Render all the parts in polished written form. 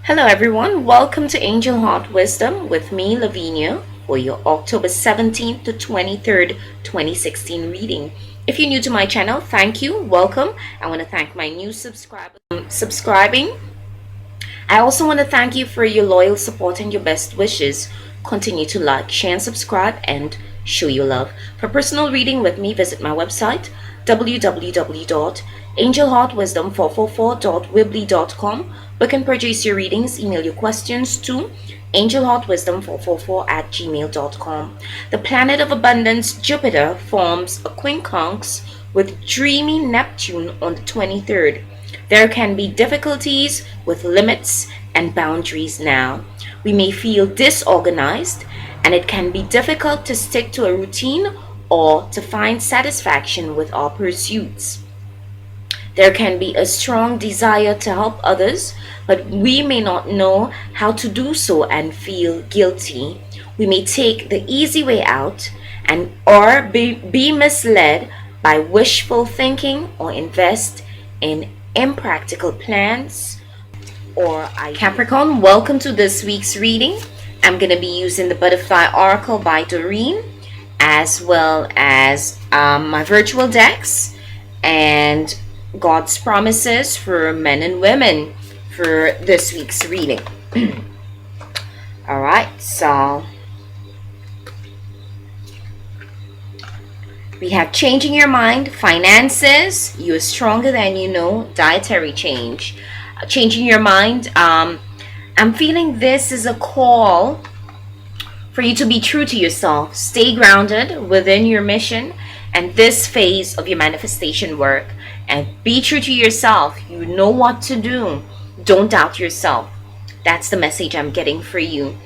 Hello everyone, welcome to Angel Heart Wisdom with me, Lavinia, for your October 17th to 23rd, 2016 reading. If you're new to my channel, thank you, welcome. I want to thank my new subscribers subscribing. I also want to thank you for your loyal support and your best wishes. Continue to like, share, and subscribe and show your love. For personal reading with me, visit my website www.angelheartwisdom444.weebly.com. Book and purchase your readings. Email your questions to angelheartwisdom444@gmail.com. The planet of abundance, Jupiter, forms a quincunx with dreamy Neptune on the 23rd. There can be difficulties with limits and boundaries now. We may feel disorganized, and it can be difficult to stick to a routine or to find satisfaction with our pursuits. There can be a strong desire to help others, but we may not know how to do so and feel guilty. We may take the easy way out and or be misled by wishful thinking or invest in impractical plans or Capricorn, welcome to this week's reading. I'm going to be using the Butterfly Oracle by Doreen, as well as my virtual decks and God's promises for men and women for this week's reading. All right, so we have changing your mind, finances, you are stronger than you know, dietary change. Changing your mind, I'm feeling this is a call for you to be true to yourself. Stay grounded within your mission and this phase of your manifestation work. And be true to yourself. You know what to do. Don't doubt yourself. That's the message I'm getting for you.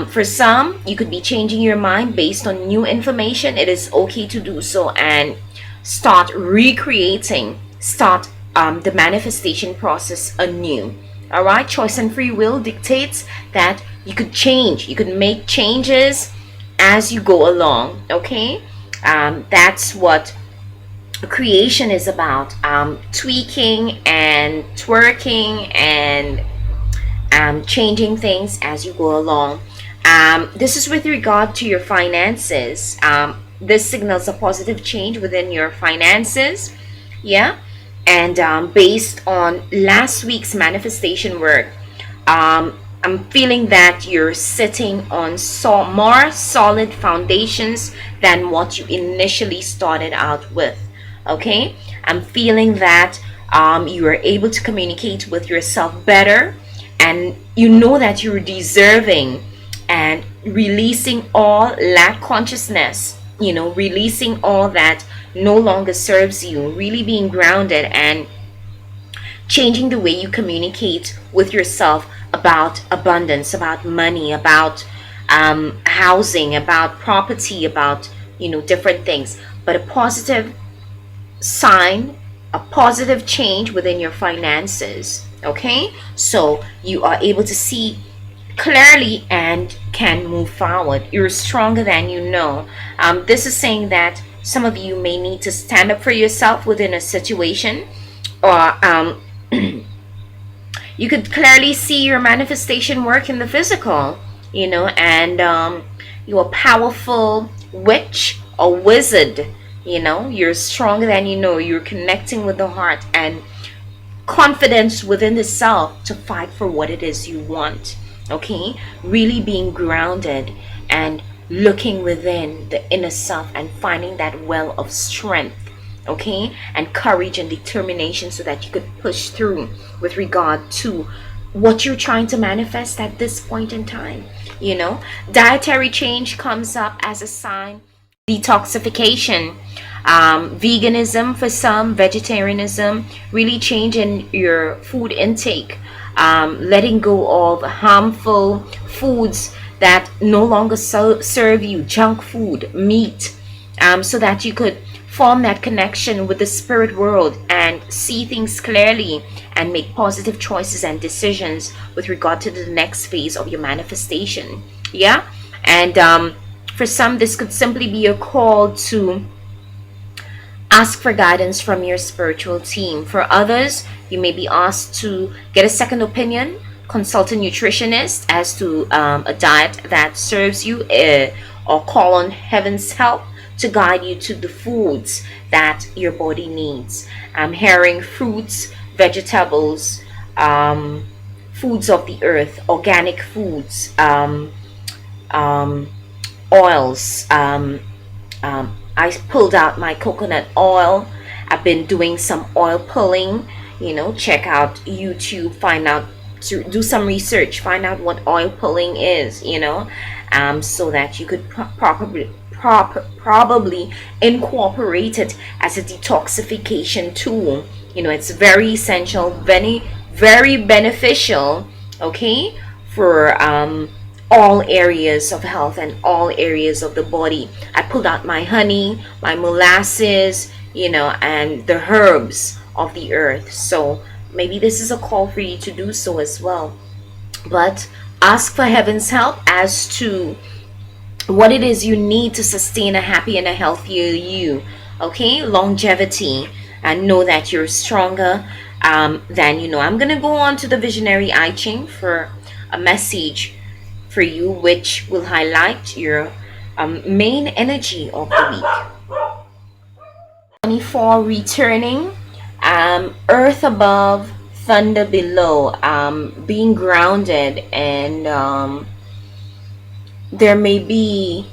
For some, you could be changing your mind based on new information. It is okay to do so and start recreating, start the manifestation process anew. All right, choice and free will dictates that you could change, you could make changes as you go along. Okay, that's what creation is about. Tweaking and twerking and changing things as you go along. This is with regard to your finances. This signals a positive change within your finances. Yeah. And based on last week's manifestation work, I'm feeling that you're sitting on more solid foundations than what you initially started out with. Okay, I'm feeling that you are able to communicate with yourself better, and you know that you're deserving, and releasing all lack consciousness, releasing all that no longer serves you, really being grounded and changing the way you communicate with yourself about abundance, about money, about housing, about property, about different things. But a positive sign, a positive change within your finances. Okay, so you are able to see clearly and can move forward. You're stronger than you know. This is saying that some of you may need to stand up for yourself within a situation, or you could clearly see your manifestation work in the physical, and you're a powerful witch or wizard. You're stronger than you know. You're connecting with the heart and confidence within the self to fight for what it is you want. Okay, really being grounded and looking within the inner self and finding that well of strength, okay, and courage and determination so that you could push through with regard to what you're trying to manifest at this point in time. Dietary change comes up as a sign. Detoxification, veganism for some, vegetarianism, really changing your food intake, letting go of harmful foods that no longer serve you, junk food, meat, so that you could form that connection with the spirit world and see things clearly and make positive choices and decisions with regard to the next phase of your manifestation. Yeah, and for some, this could simply be a call to ask for guidance from your spiritual team. For others, you may be asked to get a second opinion consult a nutritionist as to a diet that serves you, or call on heaven's help to guide you to the foods that your body needs. I'm hearing fruits, vegetables, foods of the earth, organic foods, um, oils. I pulled out my coconut oil. I've been doing some oil pulling. Check out YouTube, find out, to do some research, find out what oil pulling is. So that you could probably incorporate it as a detoxification tool. It's very essential, very very beneficial, okay, for all areas of health and all areas of the body. I pulled out my honey, my molasses, and the herbs of the earth. So maybe this is a call for you to do so as well. But ask for heaven's help as to what it is you need to sustain a happy and a healthier you. Okay, longevity, and know that you're stronger than you know. I'm gonna go on to the visionary I Ching for a message for you, which will highlight your main energy of the week. 24, returning, earth above, thunder below, being grounded, and there may be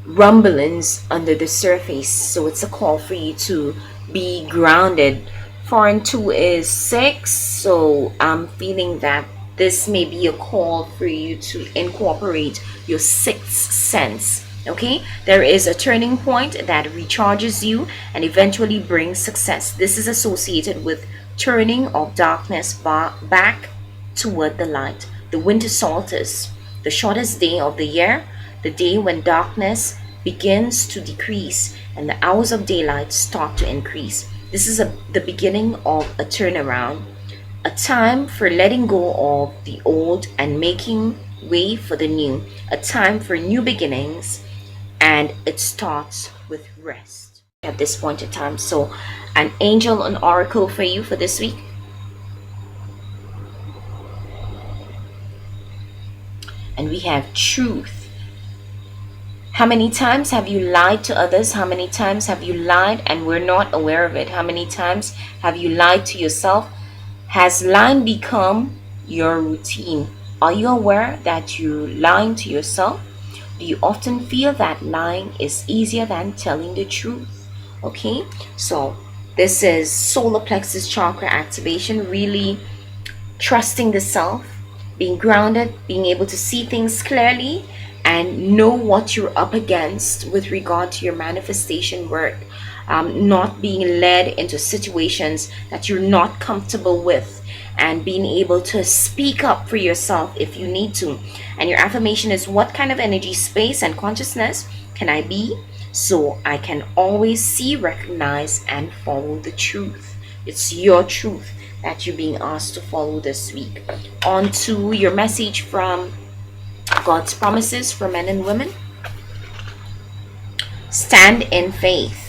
rumblings under the surface, so it's a call for you to be grounded. 4 and 2 is 6, so I'm feeling that this may be a call for you to incorporate your sixth sense. Okay, there is a turning point that recharges you and eventually brings success. This is associated with turning of darkness back toward the light. The winter solstice, the shortest day of the year, the day when darkness begins to decrease and the hours of daylight start to increase. This is the beginning of a turnaround, a time for letting go of the old and making way for the new, a time for new beginnings, and it starts with rest at this point in time. So an angel, an oracle for you for this week. And we have truth. How many times have you lied to others? How many times have you lied and we're not aware of it? How many times have you lied to yourself? Has lying become your routine? Are you aware that you're lying to yourself? Do you often feel that lying is easier than telling the truth? Okay, so this is solar plexus chakra activation, really trusting the self, being grounded, being able to see things clearly and know what you're up against with regard to your manifestation work. Not being led into situations that you're not comfortable with, and being able to speak up for yourself if you need to. And your affirmation is, what kind of energy, space, and consciousness can I be so I can always see, recognize, and follow the truth? It's your truth that you're being asked to follow this week. On to your message from God's promises for men and women. Stand in faith.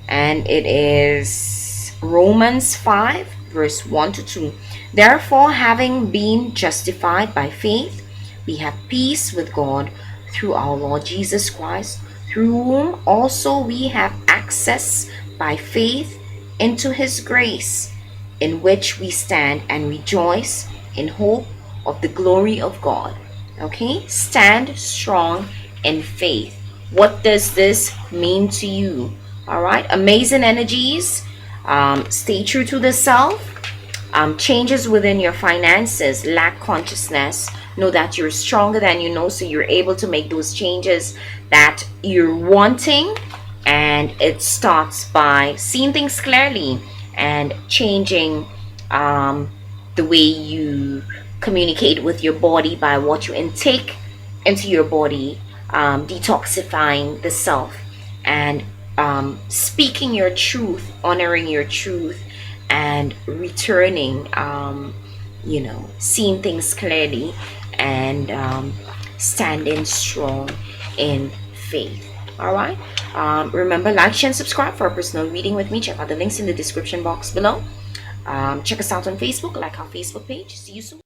And it is Romans 5 verse 1 to 2. Therefore, having been justified by faith, we have peace with God through our Lord Jesus Christ, through whom also we have access by faith into his grace, in which we stand and rejoice in hope of the glory of God. Okay, stand strong in faith. What does this mean to you? All right, amazing energies. Stay true to the self. Changes within your finances, lack consciousness. Know that you're stronger than you know, so you're able to make those changes that you're wanting. And it starts by seeing things clearly and changing the way you communicate with your body by what you intake into your body, detoxifying the self, and speaking your truth, honoring your truth, and returning, seeing things clearly, and standing strong in faith. All right, remember, like, share, and subscribe for a personal reading with me. Check out the links in the description box below. Check us out on Facebook, like our Facebook page. See you soon.